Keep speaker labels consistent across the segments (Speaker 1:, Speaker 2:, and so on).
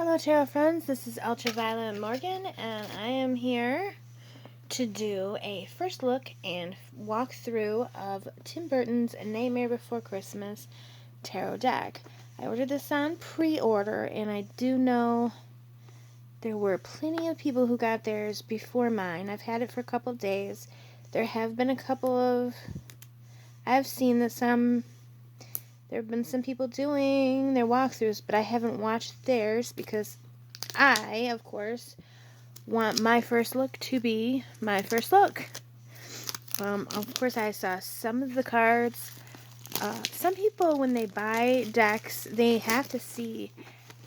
Speaker 1: Hello Tarot friends, this is Ultraviolet Morgan and I am here to do a first look and walkthrough of Tim Burton's Nightmare Before Christmas tarot deck. I ordered this on pre-order and I do know there were plenty of people who got theirs before mine. I've had it for a couple days. There have been a couple of... I've seen that there have been some people doing their walkthroughs, but I haven't watched theirs because I, of course, want my first look to be my first look. Of course, I saw some of the cards. Some people, when they buy decks, they have to see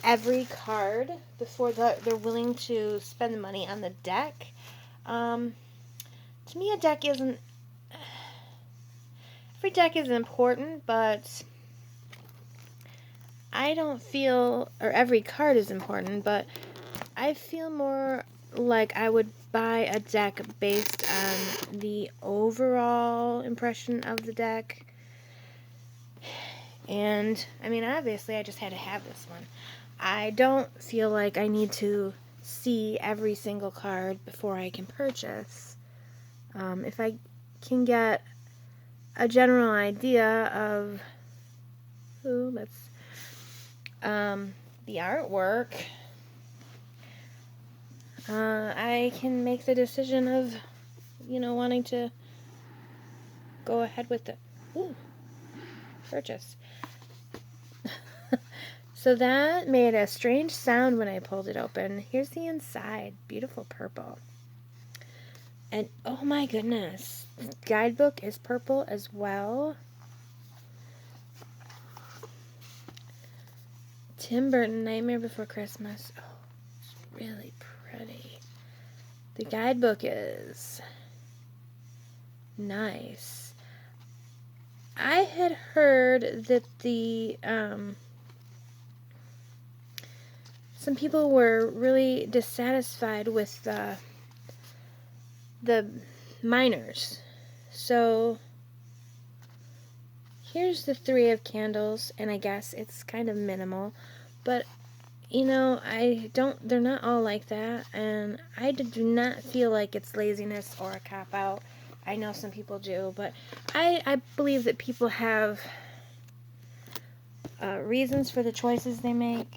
Speaker 1: every card before they're willing to spend the money on the deck. To me, a deck isn't... Every deck is important, but... I don't feel, or every card is important, but I feel more like I would buy a deck based on the overall impression of the deck. And, I mean, obviously I just had to have this one. I don't feel like I need to see every single card before I can purchase. If I can get a general idea of the artwork, I can make the decision of, wanting to go ahead with the purchase. So that made a strange sound when I pulled it open. Here's the inside. Beautiful purple. And oh my goodness, the guidebook is purple as well. Tim Burton, Nightmare Before Christmas. Oh, it's really pretty. The guidebook is nice. I had heard that some people were really dissatisfied with the minors. So here's the 3 of candles, and I guess it's kind of minimal, but they're not all like that, and I do not feel like it's laziness or a cop-out. I know some people do, but I believe that people have reasons for the choices they make.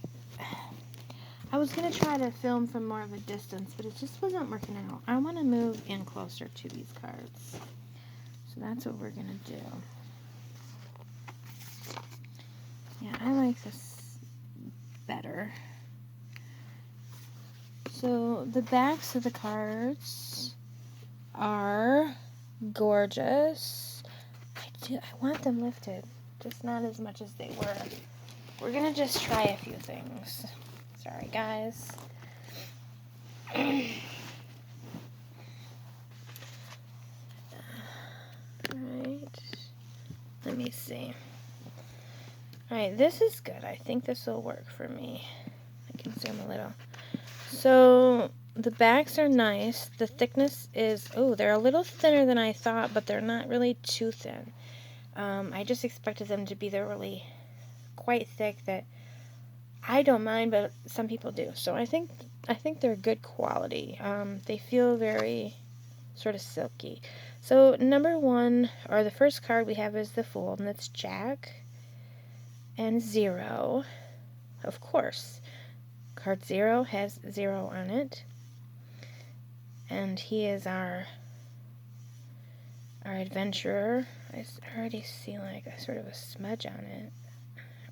Speaker 1: I was going to try to film from more of a distance, but it just wasn't working out. I want to move in closer to these cards. So that's what we're going to do. Yeah, I like this better. So the backs of the cards are gorgeous. I want them lifted, just not as much as they were. We're going to just try a few things. Sorry, guys. Alright. Let me see. Alright, this is good. I think this will work for me. I can zoom a little. So, the backs are nice. The thickness is... Oh, they're a little thinner than I thought, but they're not really too thin. I just expected them to be really quite thick that I don't mind, but some people do. So I think they're good quality. They feel very sort of silky. So number 1, or the first card we have is the Fool, and that's Jack and 0. Of course. Card 0 has 0 on it. And he is our adventurer. I already see like a sort of a smudge on it.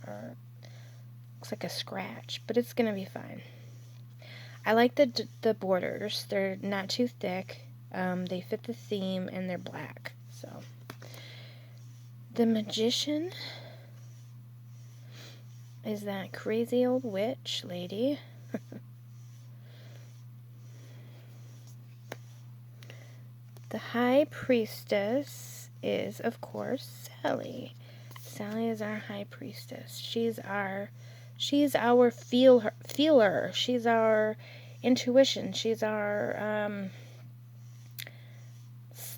Speaker 1: Or looks like a scratch, but it's gonna be fine. I like the borders. They're not too thick. They fit the theme, and they're black. So the Magician is that crazy old witch lady. The High Priestess is, of course, Sally. Sally is our High Priestess. She's our feeler. She's our intuition. She's our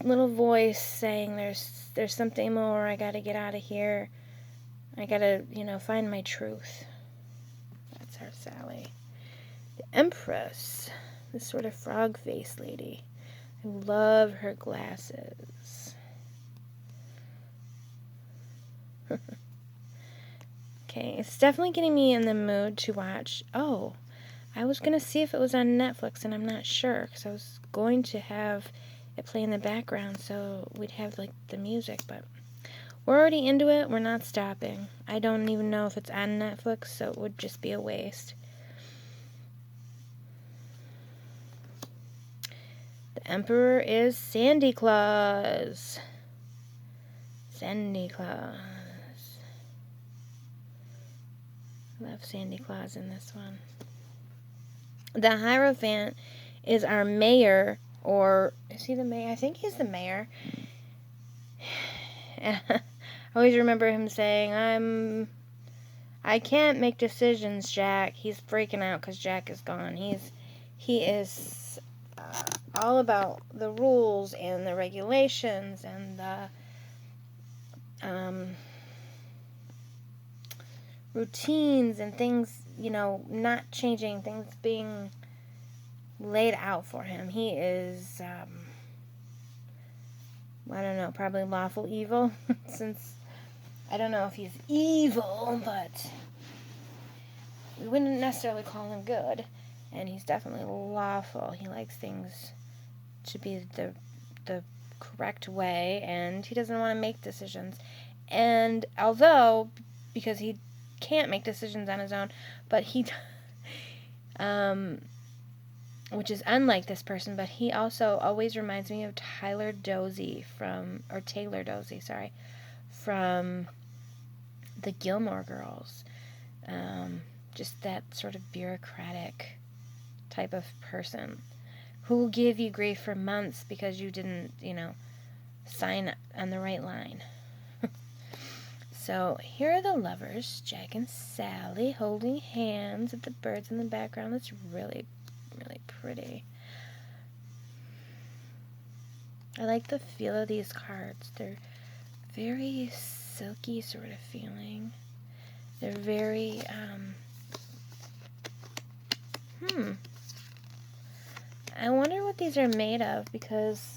Speaker 1: little voice saying there's something more. I gotta get out of here. I gotta, find my truth. That's our Sally. The Empress, this sort of frog face lady. I love her glasses. Okay, it's definitely getting me in the mood to watch. Oh, I was going to see if it was on Netflix, and I'm not sure, because I was going to have it play in the background, so we'd have, like, the music, but we're already into it. We're not stopping. I don't even know if it's on Netflix, so it would just be a waste. The Emperor is Sandy Claus. Sandy Claus. Love Sandy Claus in this one. The Hierophant is our mayor, or is he the mayor? I think he's the mayor. I always remember him saying, I can't make decisions, Jack. He's freaking out because Jack is gone. He is all about the rules and the regulations and the routines and things, not changing, things being laid out for him. He is, I don't know, probably lawful evil, since I don't know if he's evil, but we wouldn't necessarily call him good, and he's definitely lawful. He likes things to be the correct way, and he doesn't want to make decisions. And although, because he can't make decisions on his own, but he which is unlike this person, but he also always reminds me of Taylor Dozy from the Gilmore Girls. Just that sort of bureaucratic type of person who will give you grief for months because you didn't, sign on the right line. So here are the lovers, Jack and Sally, holding hands with the birds in the background. That's really, really pretty. I like the feel of these cards. They're very silky sort of feeling. They're very, I wonder what these are made of, because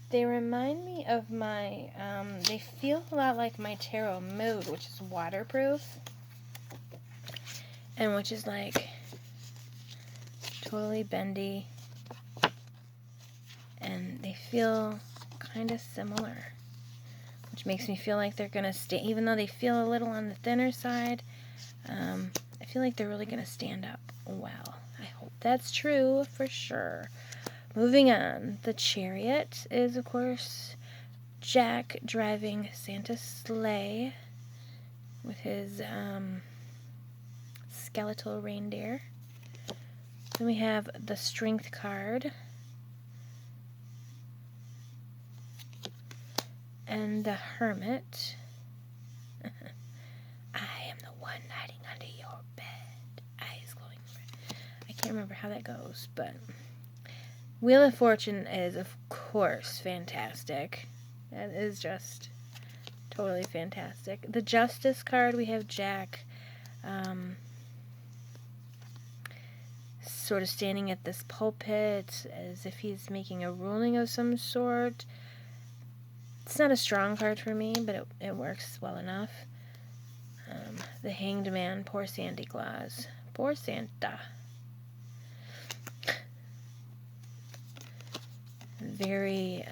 Speaker 1: they remind me of my, they feel a lot like my Tarot Mood, which is waterproof, and which is like totally bendy, and they feel kind of similar, which makes me feel like they're going to stay, even though they feel a little on the thinner side, I feel like they're really going to stand up well. I hope that's true for sure. Moving on, the Chariot is, of course, Jack driving Santa's sleigh with his skeletal reindeer. Then we have the Strength card. And the Hermit. I am the one hiding under your bed. Eyes glowing red. I can't remember how that goes, but Wheel of Fortune is, of course, fantastic. That is just totally fantastic. The Justice card, we have Jack sort of standing at this pulpit as if he's making a ruling of some sort. It's not a strong card for me, but it works well enough. The Hanged Man, poor Santa Claus. Poor Santa. Very,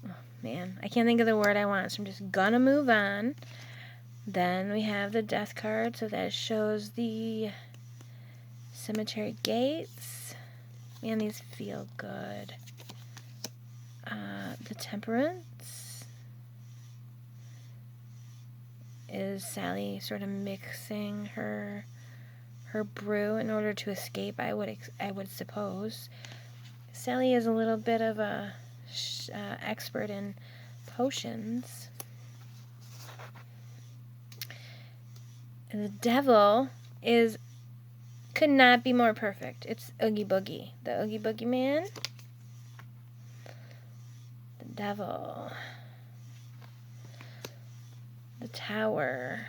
Speaker 1: oh man, I can't think of the word I want, so I'm just gonna move on. Then we have the Death card, so that shows the cemetery gates. Man, these feel good. The Temperance is Sally sort of mixing her brew in order to escape, I would suppose. Sally is a little bit of a expert in potions. And the Devil could not be more perfect. It's Oogie Boogie, the Oogie Boogie Man. The Devil. The tower.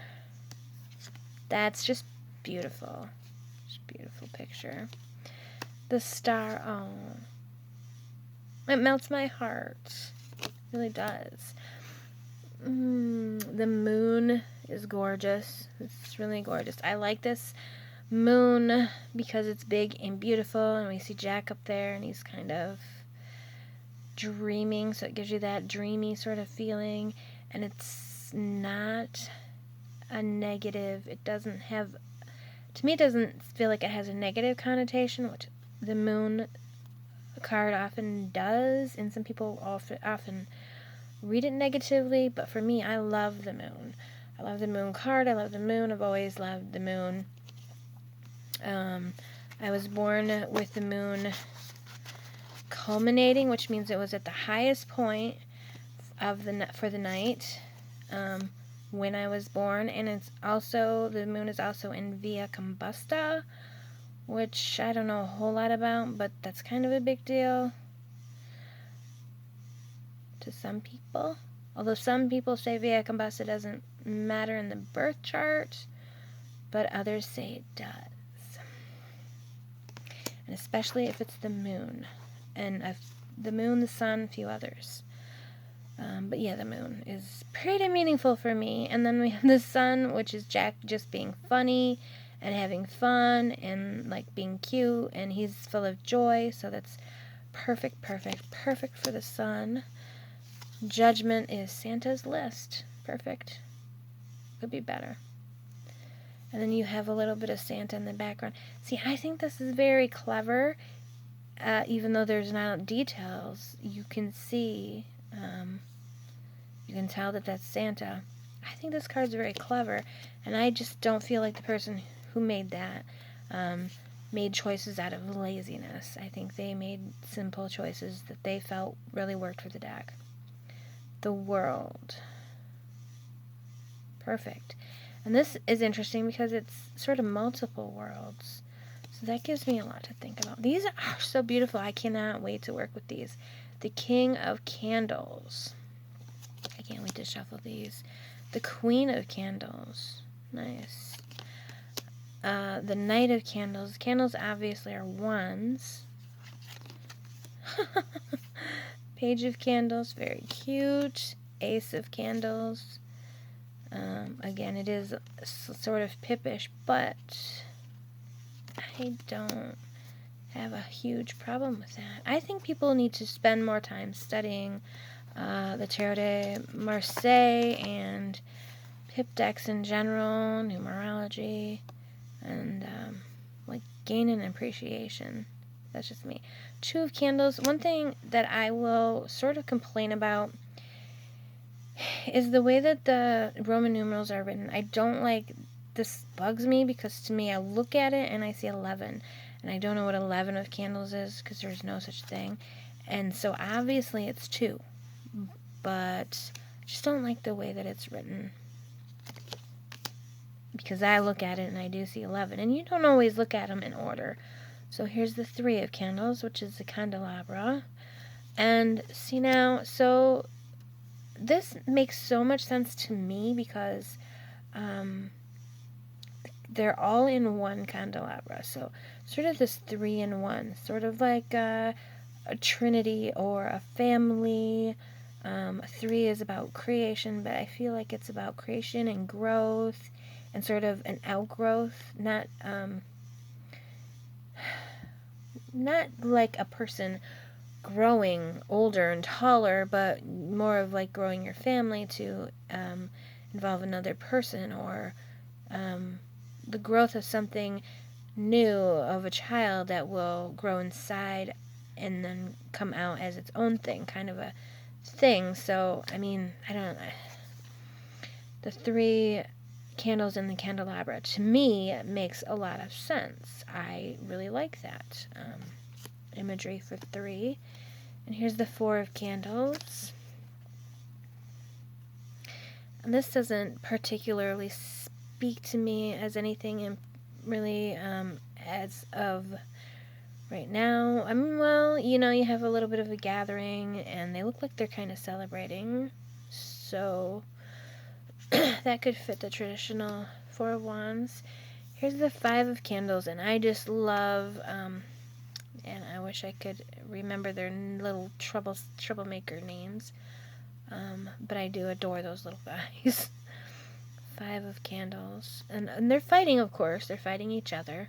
Speaker 1: That's just beautiful. Just a beautiful picture. The star. Oh. It melts my heart. It really does. The moon is gorgeous. It's really gorgeous. I like this moon because it's big and beautiful, and we see Jack up there, and he's kind of dreaming, so it gives you that dreamy sort of feeling, and it's not a negative. It doesn't have, to me, it doesn't feel like it has a negative connotation, which the moon card often does, and some people often read it negatively, but for me, I love the moon. I love the moon card. I love the moon. I've always loved the moon. I was born with the moon culminating, which means it was at the highest point of for the night when I was born, and it's also, the moon is also in Via Combusta, which I don't know a whole lot about, but that's kind of a big deal to some people. Although some people say Via Combusta doesn't matter in the birth chart, but others say it does. And especially if it's the moon. And the moon, the sun, a few others. But yeah, the moon is pretty meaningful for me. And then we have the sun, which is Jack just being funny and having fun and like being cute, and he's full of joy, so that's perfect for the sun. Judgment is Santa's list. Perfect. Could be better. And then you have a little bit of Santa in the background. See, I think this is very clever. Even though there's not details, you can see, you can tell that that's Santa. I think this card's very clever, and I just don't feel like the person who made that made choices out of laziness. I think they made simple choices that they felt really worked for the deck. The world. Perfect. And this is interesting because it's sort of multiple worlds. So that gives me a lot to think about. These are so beautiful. I cannot wait to work with these. The King of Candles. I can't wait to shuffle these. The Queen of Candles. Nice. The Knight of Candles. Candles obviously are ones. Page of Candles. Very cute. Ace of Candles. Again, it is sort of pippish, but I don't have a huge problem with that. I think people need to spend more time studying the Tarot de Marseille and pip decks in general, numerology, and like gain an appreciation. That's just me. Two of Candles. One thing that I will sort of complain about is the way that the Roman numerals are written. I don't like, this bugs me because to me I look at it and I see 11, and I don't know what 11 of Candles is because there's no such thing, and so obviously it's 2, but I just don't like the way that it's written because I look at it and I do see 11, and you don't always look at them in order. So here's the 3 of Candles, which is the Candelabra, and see now, so this makes so much sense to me because they're all in one candelabra. So sort of this 3 in 1, sort of like a trinity or a family. 3 is about creation, but I feel like it's about creation and growth and sort of an outgrowth, not like a person growing older and taller, but more of like growing your family to involve another person, or the growth of something new, of a child that will grow inside and then come out as its own thing, kind of a thing. So, I mean, I don't know. The 3 candles in the candelabra, to me, makes a lot of sense. I really like that imagery for 3. And here's the 4 of Candles. And this doesn't particularly speak to me as anything really as of right now. I mean, well, you know, you have a little bit of a gathering, and they look like they're kind of celebrating. So, that could fit the traditional 4 of Wands. Here's the 5 of Candles, and I just love, and I wish I could remember their little troublemaker names, but I do adore those little guys. 5 of Candles, and they're fighting, of course. They're fighting each other.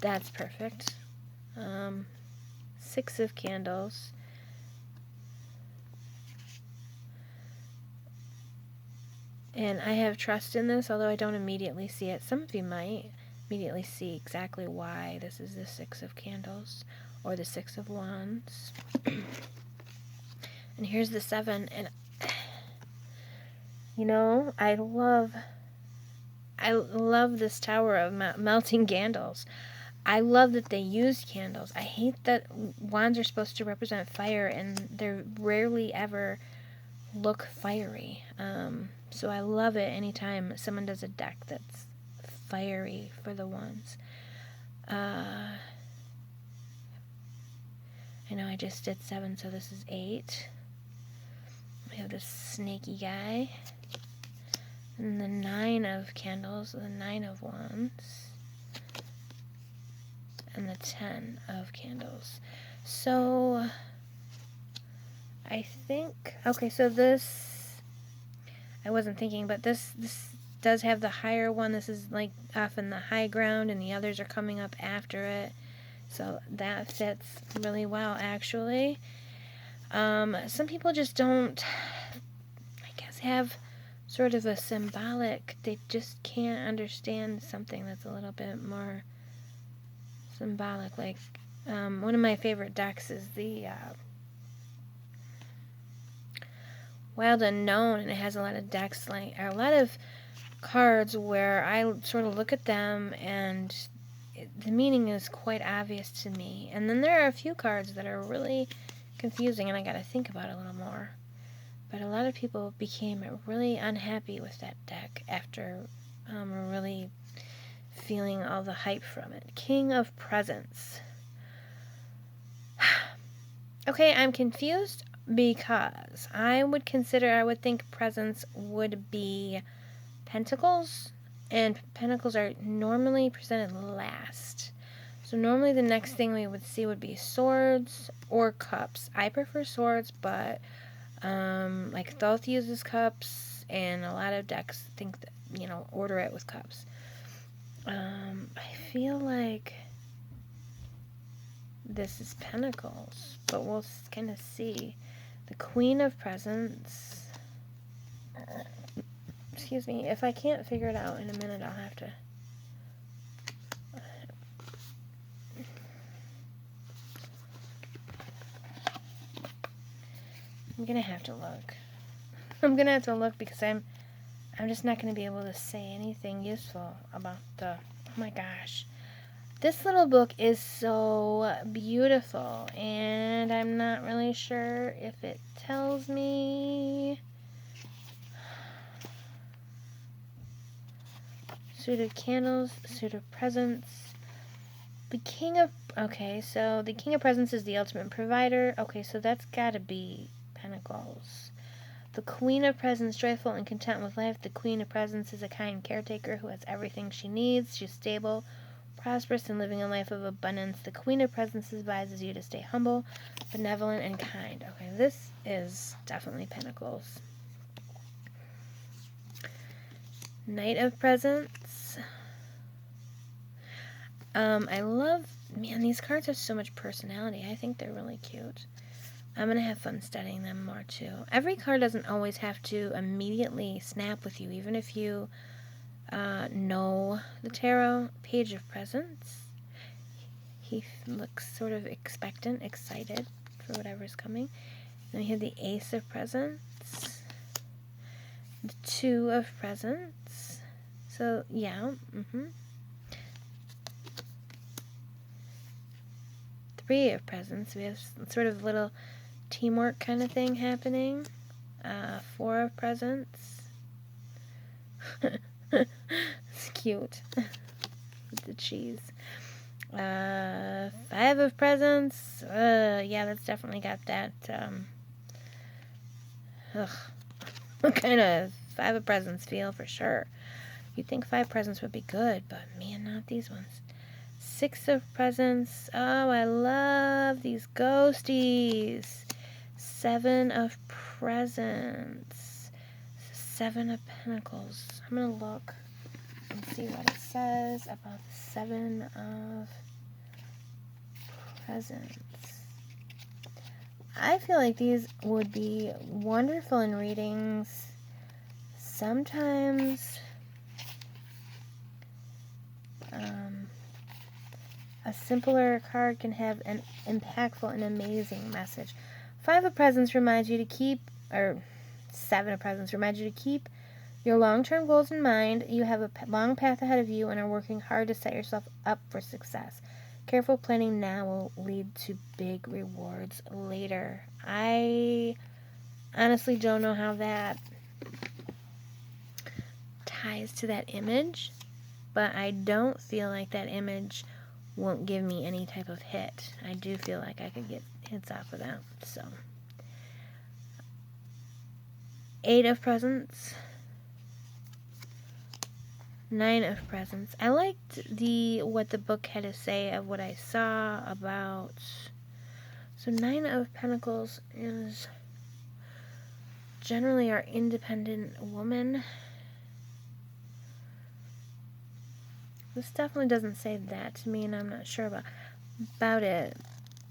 Speaker 1: That's perfect. 6 of Candles. And I have trust in this, although I don't immediately see it. Some of you might immediately see exactly why this is the 6 of Candles or the 6 of Wands. And here's the 7, and you know, I love this Tower of melting candles. I love that they use candles. I hate that wands are supposed to represent fire, and they rarely ever look fiery. So I love it anytime someone does a deck that's fiery for the wands. I know I just did 7, so this is 8. We have this snaky guy. And the 9 of Candles, the 9 of Wands, and the 10 of Candles. So, I think, okay, so this, I wasn't thinking, but this does have the higher one. This is like off in the high ground, and the others are coming up after it. So that fits really well, actually. Some people just don't, I guess, have sort of a symbolic, they just can't understand something that's a little bit more symbolic. Like, one of my favorite decks is the Wild Unknown, and it has a lot of decks, like, a lot of cards where I sort of look at them and the meaning is quite obvious to me. And then there are a few cards that are really confusing and I gotta think about it a little more. But a lot of people became really unhappy with that deck after really feeling all the hype from it. King of Presents. Okay, I'm confused because I would think Presents would be Pentacles, and Pentacles are normally presented last. So normally the next thing we would see would be Swords or Cups. I prefer Swords, but like Thoth uses Cups, and a lot of decks think that, you know, order it with Cups. I feel like this is Pentacles, but we'll kind of see. The Queen of Presents. Excuse me, if I can't figure it out in a minute, I'll have to. I'm gonna have to look. I'm gonna have to look because I'm just not gonna be able to say anything useful about the. Oh my gosh, this little book is so beautiful, and I'm not really sure if it tells me. Suit of Candles, Suit of Presents. The King of. Okay, so the King of Presents is the ultimate provider. Okay, so that's gotta be Pentacles. The Queen of Presents, joyful and content with life. The Queen of Presents is a kind caretaker who has everything she needs. She's stable, prosperous, and living a life of abundance. The Queen of Presents advises you to stay humble, benevolent, and kind. Okay, this is definitely Pentacles. Knight of Presents. I love, man, these cards have so much personality. I think they're really cute. I'm going to have fun studying them more, too. Every card doesn't always have to immediately snap with you, even if you know the tarot. Page of Presents. He looks sort of expectant, excited for whatever's coming. Then we have the Ace of Presents. The Two of Presents. So, yeah, Three of Presents. We have sort of little teamwork kind of thing happening. Four of Presents. It's cute. With the cheese. 5 of Presents. Yeah, that's definitely got that kind of 5 of presents feel for sure. You'd think 5 presents would be good, but man, not these ones. 6 of presents. Oh, I love these ghosties. 7 of presents. 7 of pentacles. I'm going to look and see what it says about the 7 of presents. I feel like these would be wonderful in readings. Sometimes a simpler card can have an impactful and amazing message. 5 of presents reminds you to keep, or 7 of presents reminds you to keep your long-term goals in mind. You have a long path ahead of you and are working hard to set yourself up for success. Careful planning now will lead to big rewards later. I honestly don't know how that ties to that image, but I don't feel like that image won't give me any type of hit. I do feel like I could get hits off of that. So 8 of presents. 9 of presents. I liked what the book had to say of what I saw about. So 9 of pentacles is generally our independent woman. This definitely doesn't say that to me, and I'm not sure about it.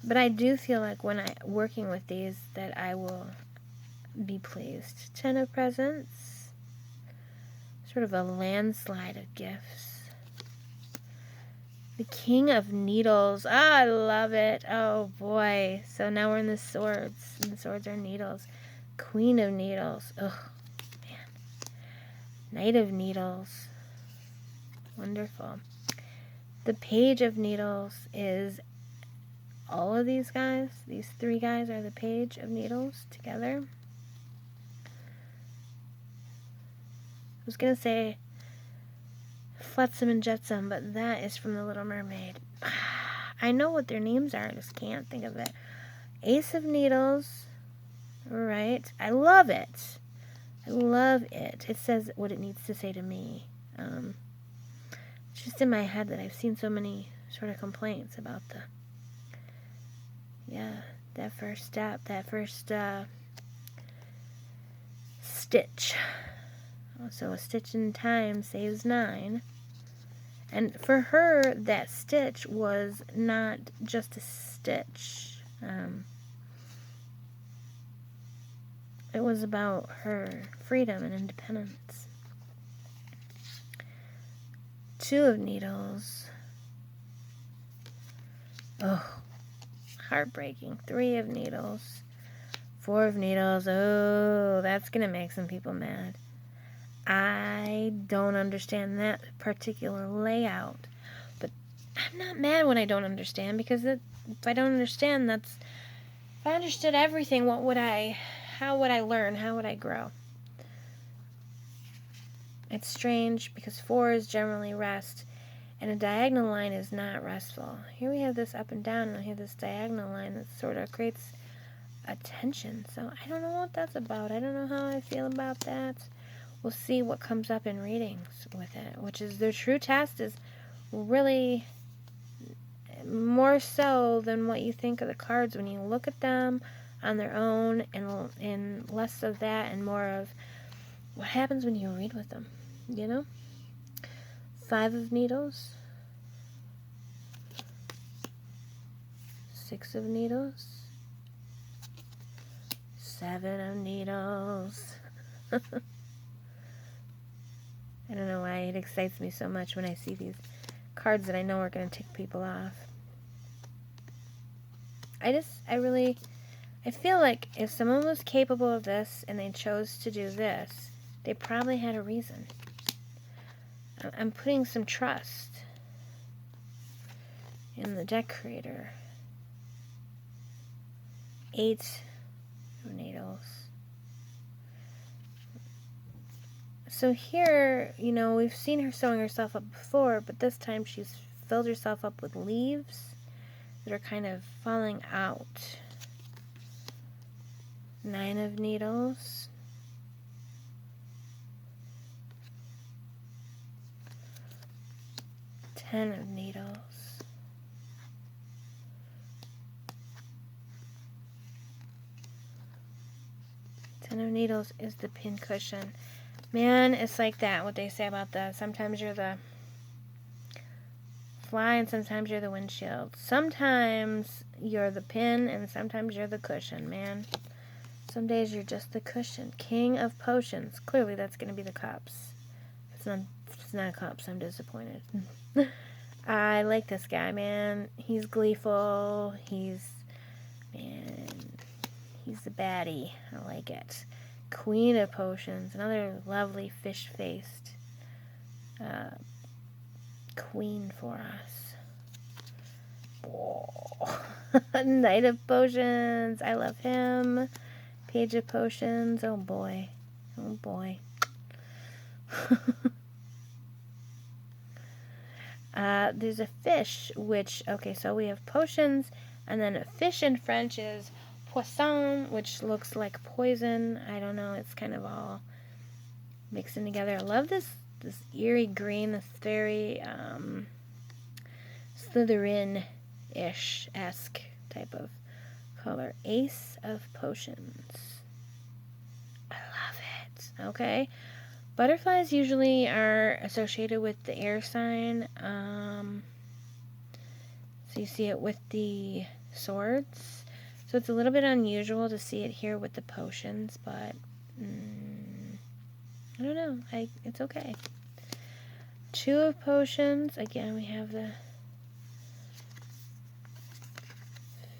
Speaker 1: But I do feel like when I'm working with these that I will be pleased. 10 of presents. Sort of a landslide of gifts. The King of Needles. Ah, I love it. Oh, boy. So now we're in the swords. And the swords are needles. Queen of Needles. Oh, man. Knight of Needles. Wonderful. The Page of Needles is all of these guys. These 3 guys are the Page of Needles together. I was going to say Flotsam and Jetsam, but that is from The Little Mermaid. I know what their names are, I just can't think of it. Ace of Needles. Right. I love it. I love it. It says what it needs to say to me. It's just in my head that I've seen so many sort of complaints about that first step, that first stitch. So a stitch in time saves 9. And for her, that stitch was not just a stitch. It was about her freedom and independence. 2 of Needles. Oh, heartbreaking. 3 of Needles. 4 of Needles. Oh, that's going to make some people mad. I don't understand that particular layout. But I'm not mad when I don't understand, because if I don't understand, if I understood everything, how would I learn? How would I grow? It's strange because 4 is generally rest, and a diagonal line is not restful. Here we have this up and down, and I have this diagonal line that sort of creates a tension. So I don't know what that's about. I don't know how I feel about that. We'll see what comes up in readings with it, which is the true test is really more so than what you think of the cards when you look at them on their own, and less of that and more of what happens when you read with them, 5 of Needles. 6 of Needles. 7 of Needles. I don't know why it excites me so much when I see these cards that I know are going to tick people off. I feel like if someone was capable of this and they chose to do this, they probably had a reason. I'm putting some trust in the deck creator. 8 of Needles. So here, we've seen her sewing herself up before, but this time she's filled herself up with leaves that are kind of falling out. 9 of Needles. 10 of needles. Ten of needles is the pin cushion. Man, it's like that, what they say about that. Sometimes you're the fly and sometimes you're the windshield. Sometimes you're the pin and sometimes you're the cushion, man. Some days you're just the cushion. King of potions. Clearly that's going to be the cups. It's not cups. I'm disappointed. I like this guy, man. He's gleeful. He's the baddie. I like it. Queen of potions. Another lovely fish-faced queen for us. Oh. Knight of potions. I love him. Page of potions. Oh boy. Oh boy. There's a fish, which, okay, so we have potions, and then a fish in French is poisson, which looks like poison. I don't know, it's kind of all mixing together. I love this eerie green, this very Slytherin-ish-esque type of color. Ace of potions. I love it. Okay. Butterflies usually are associated with the air sign. So you see it with the swords. So it's a little bit unusual to see it here with the potions, but I don't know. It's okay. Two of potions. Again, we have the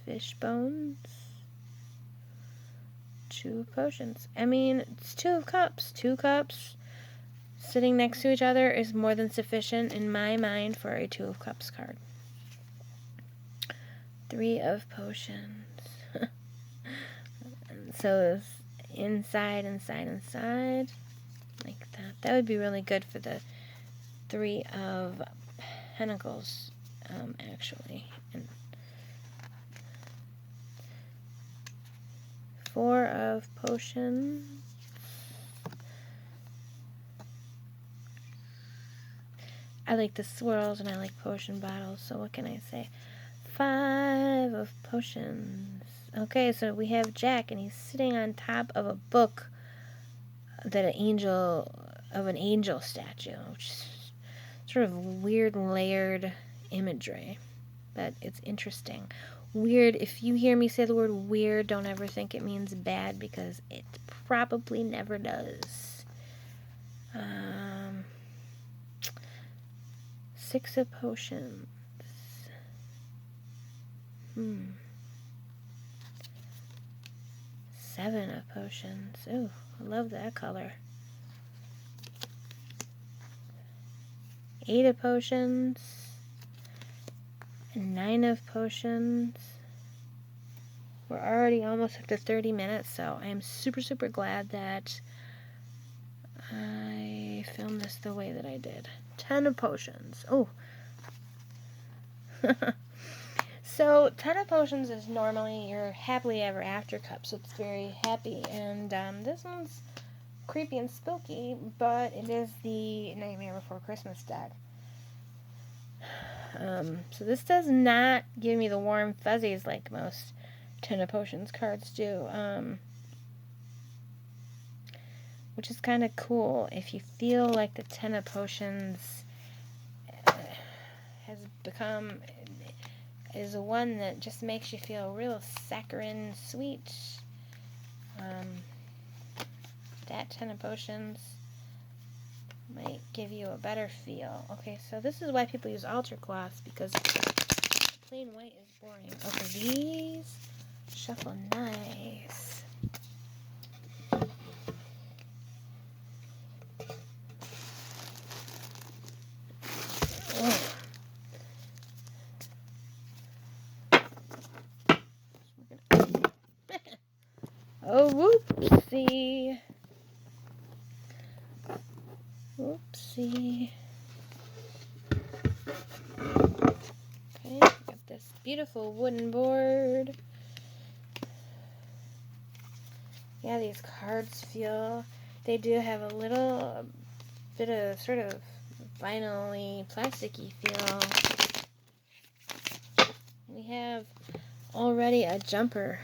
Speaker 1: fish bones. Two of potions. I mean, it's two of cups. Two cups sitting next to each other is more than sufficient in my mind for a two of cups card. Three of potions. So it's inside, like that. That would be really good for the three of pentacles, actually. And four of potions. I like the swirls and I like potion bottles, so what can I say? Five of potions. Okay, so we have Jack, and he's sitting on top of a book that an angel statue, which is sort of weird layered imagery, but it's interesting. Weird, if you hear me say the word weird, don't ever think it means bad, because it probably never does. Six of potions. Seven of potions. Ooh, I love that color. Eight of potions. And nine of potions. We're already almost up to 30 minutes, so I am super, super glad that I filmed this the way that I did. 10 of potions. Oh. So, 10 of potions is normally your happily ever after cup, so it's very happy. And this one's creepy and spooky, but it is the Nightmare Before Christmas deck. So this does not give me the warm fuzzies like most 10 of potions cards do. Which is kind of cool if you feel like the 10 of potions is one that just makes you feel real saccharine sweet. That 10 of potions might give you a better feel. Okay, so this is why people use ultra gloss, because plain white is boring. Okay, these shuffle nice. Oh, whoopsie. Whoopsie. Okay, got this beautiful wooden board. Yeah, these cards they do have a little bit of sort of finally plasticky feel. We have already a jumper.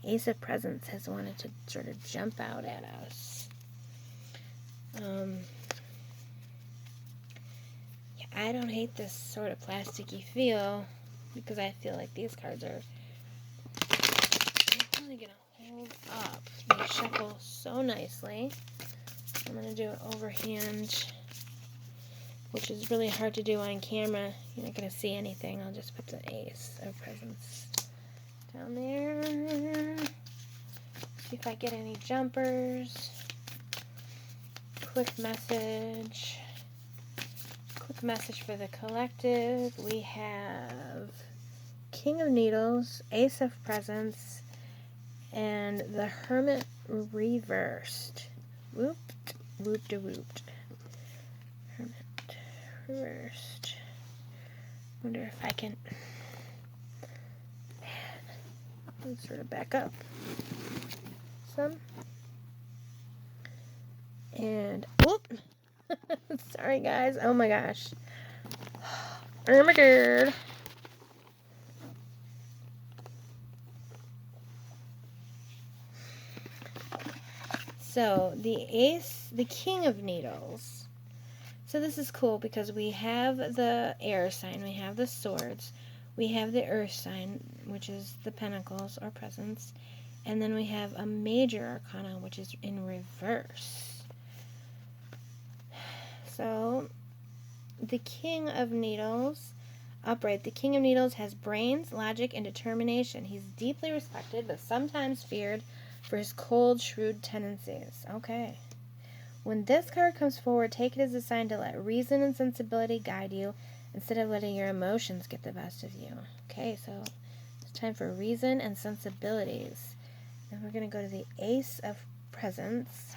Speaker 1: Ace of Presents has wanted to sort of jump out at us. Yeah, I don't hate this sort of plasticky feel because I feel like these cards are really going to hold up. They shuffle so nicely. I'm going to do it overhand, which is really hard to do on camera. You're not going to see anything. I'll just put the Ace of Presents down there. See if I get any jumpers. Quick message. Quick message for the collective. We have King of Needles, Ace of Presents, and the Hermit reversed. Whooped, whooped. Hermit reversed. Wonder if I can let's sort of back up some. And whoop. Sorry guys. Oh my gosh. Oh my god. So the Ace, the King of Needles. So this is cool because we have the air sign, we have the swords, we have the earth sign, which is the pentacles or presents, and then we have a major arcana, which is in reverse. So the King of Needles, upright. The King of Needles has brains, logic, and determination. He's deeply respected, but sometimes feared for his cold, shrewd tendencies. Okay. When this card comes forward, take it as a sign to let reason and sensibility guide you instead of letting your emotions get the best of you. Okay, so it's time for reason and sensibilities. And we're going to go to the Ace of Presents.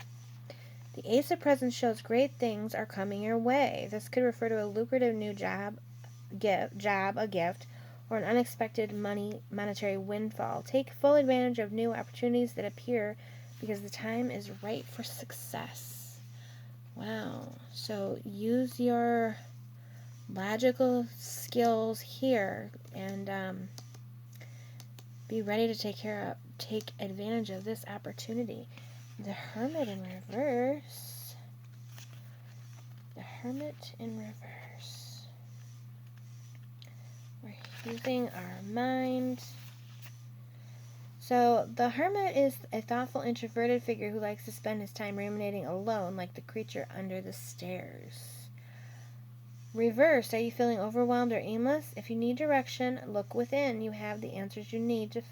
Speaker 1: The Ace of Presents shows great things are coming your way. This could refer to a lucrative new job, a gift, or an unexpected monetary windfall. Take full advantage of new opportunities that appear because the time is right for success. Wow. So use your logical skills here and be ready to take advantage of this opportunity. The Hermit in reverse. The Hermit in reverse. We're using our mind. So the Hermit is a thoughtful, introverted figure who likes to spend his time ruminating alone like the creature under the stairs. Reverse, are you feeling overwhelmed or aimless? If you need direction, look within. You have the answers you need to find.